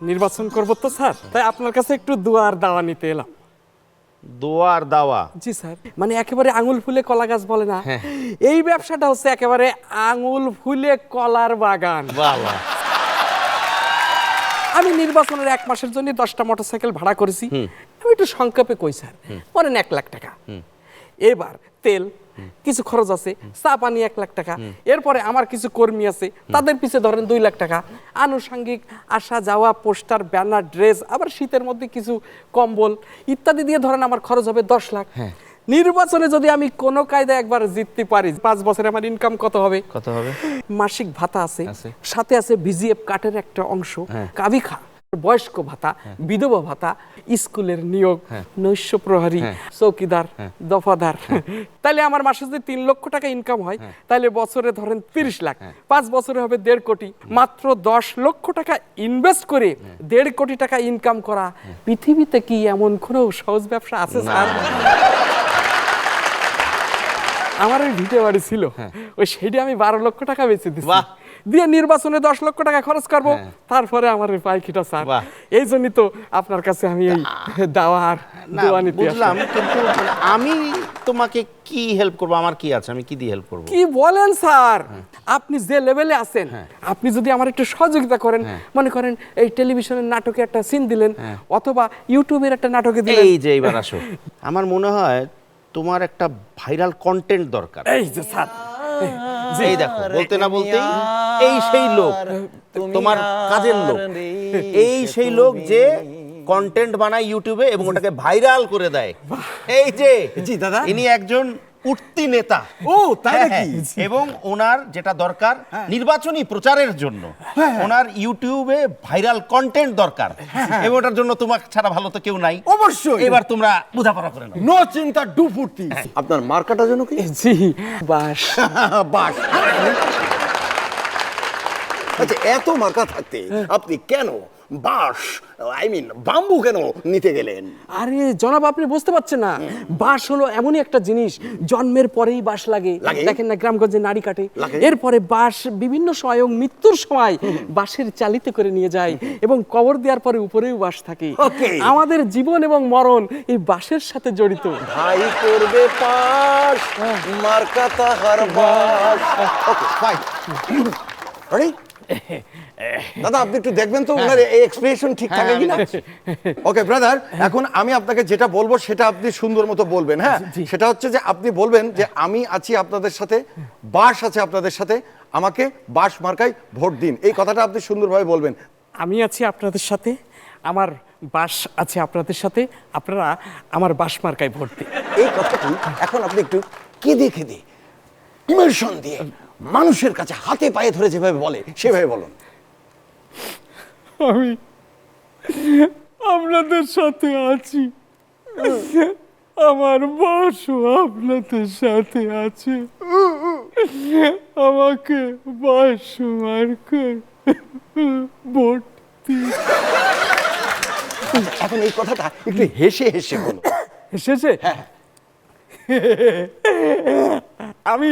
নির্বাচন করব তো স্যার, তাই আপনার কাছে একটু দোয়ার দাওয়া নিতে এলাম। দোয়ার দাওয়া? জি স্যার, মানে একেবারে আঙুল ফুলে কলা গাছ বলে না, এই ব্যবসাটা হচ্ছে একেবারে আঙুল ফুলে কলার বাগান। বাহ বাহ। আমি নির্বাচনের 1 মাসের জন্য 10টা মোটরসাইকেল ভাড়া করেছি। আমি একটু সংক্ষেপে কই স্যার, বলেন 1 লাখ টাকা। এবার তেল কিছু খরচ আছে, চা পানি 1 লাখ টাকা, এরপরে আমার কিছু কর্মী আছে তাদের পিছে ধরেন 2 লাখ টাকা, আনুষঙ্গিক আসা যাওয়া, পোস্টার, ব্যানার, ড্রেস, আবার শীতের মধ্যে কিছু কম্বল ইত্যাদি দিয়ে ধরেন আমার খরচ হবে 10 লাখ। নির্বাচনে যদি আমি কোনো কায়দায় একবার জিততে পারি, 5 বছরে আমার ইনকাম কত হবে? কত হবে? মাসিক ভাতা আছে, সাথে আছে ভিজিএফ কার্ডের একটা অংশ, কাবিখা, বয়স্ক ভাতা, বিধবা ভাতা, স্কুলের নিয়োগ, নৈশ প্রহরী, চৌকিদার, দফাদার। তাহলে আমার মাসে যদি 3 লক্ষ টাকা ইনকাম হয়, তাহলে বছরে ধরেন 30 লাখ, 5 বছরে হবে 1.5 কোটি। মাত্র 10 লক্ষ টাকা ইনভেস্ট করে 1.5 কোটি টাকা ইনকাম করা পৃথিবীতে কি এমন কোনো সহজ ব্যবসা আছে স্যার? আমার ওই ভিটে বাড়ি ছিল, ওই সেটি আমি 12 লক্ষ টাকা বেচে দিচ্ছি, দিয়ে নির্বাচনে 10 লক্ষ টাকা খরচ করব, তারপরে আমার ওই পাইকিটা স্যার। এই জন্যই তো আপনার কাছে আমি এই দাওয়া আর দোয়া নিতে বুঝলাম, কিন্তু আমি তোমাকে কি হেল্প করব? আমার কি আছে, আমি কি দিয়ে হেল্প করব? কি বলেন স্যার, আপনি যে লেভেলে আছেন, আপনি যদি আমার একটু সহযোগিতা করেন, মনে করেন এই টেলিভিশনের নাটকে একটা সিন দিলেন, অথবা ইউটিউবের একটা নাটকে দিলেন। এই যে এইবার আসো, আমার মনে হয় তোমার একটা ভাইরাল কন্টেন্ট দরকার। এই যে স্যার, এই দেখো, বলতে না বলতেই এই সেই লোক, তোমার কাজের লোক, এই সেই লোক যে কন্টেন্ট বানায় ইউটিউবে এবং ওটাকে ভাইরাল করে দেয়। এই যে জি দাদা, ইনি একজন উঠতি নেতা। ও তাই নাকি? এবং ওনার যেটা দরকার নির্বাচনী প্রচারের জন্য, ওনার ইউটিউবে ভাইরাল কন্টেন্ট দরকার, এবং ওটার জন্য তোমার ছাড়া ভালো তো কেউ নাই। অবশ্যই। এবার তোমরা বোঝাপড়া করে নাও। নো চিন্তা, ডু ফুর্তি। আপনার মার্কাটা যেন কি? জি বাস। বাস। আচ্ছা, এত মার্কা থাকতে আপনি কেন বাঁশ, আই মিন বাম্বু কেন নিতে গেলেন? আরে জনাব, আপনি বুঝতে পারছেন না, বাঁশ হলো এমনই একটা জিনিস, জন্মের পরেই বাঁশ লাগে। দেখেন না গ্রামগঞ্জে নারী কাটে, এরপরে বাঁশ বিভিন্ন সময় মৃত্যুর সময় বাঁশের চালিতে করে নিয়ে যায়, এবং কবর দেওয়ার পরে উপরেও বাঁশ থাকে। আমাদের জীবন এবং মরণ এই বাঁশের সাথে জড়িত। ভাই করবে পাস, মার্কা তাহার বাস। Okay fine. রেডি? দাদা, আপনি একটু দেখবেন তো ওনার এই এক্সপ্রেশন ঠিক থাকে কিনা। ওকে ব্রাদার, এখন আমি আপনাকে যেটা বলবো সেটা আপনি সুন্দর মতো বলবেন। হ্যাঁ, সেটা হচ্ছে যে আপনি বলবেন যে আমি আছি আপনাদের সাথে, বাস আছে আপনাদের সাথে, আমাকে বাস মার্কায় ভোট দিন। এই কথাটা আপনি সুন্দরভাবে বলবেন। আমি আছি আপনাদের সাথে, আমার বাস আছে আপনাদের সাথে, আপনারা আমার বাস মার্কায় ভোট দিন। এই কথাটি এখন আপনি একটু কেঁদে কেঁদে ইমোশন দিয়ে মানুষের কাছে হাতে পায়ে ধরে যেভাবে বলে সেভাবে বলুন। আমি আপনাদের সাথে আছি, আমার বাসও আপনাদের সাথে আছে, আমাকে বাস মার্কায় ভোট দিন। এখন এই কথাটা একটু হেসে হেসে বলুন। এসেছে? আমি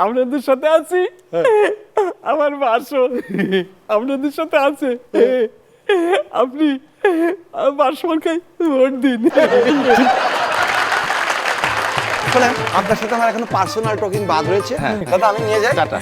আপনাদের সাথে আছি, আমার বাসও আপনাদের সাথে আছে, আপনি বাস মার্কায় ভোট দিন। শোনেন, আপনার সাথে আমার এখন পার্সোনাল টকিং বাদ রয়েছে। দাদা, আমি নিয়ে যাই। টাটা।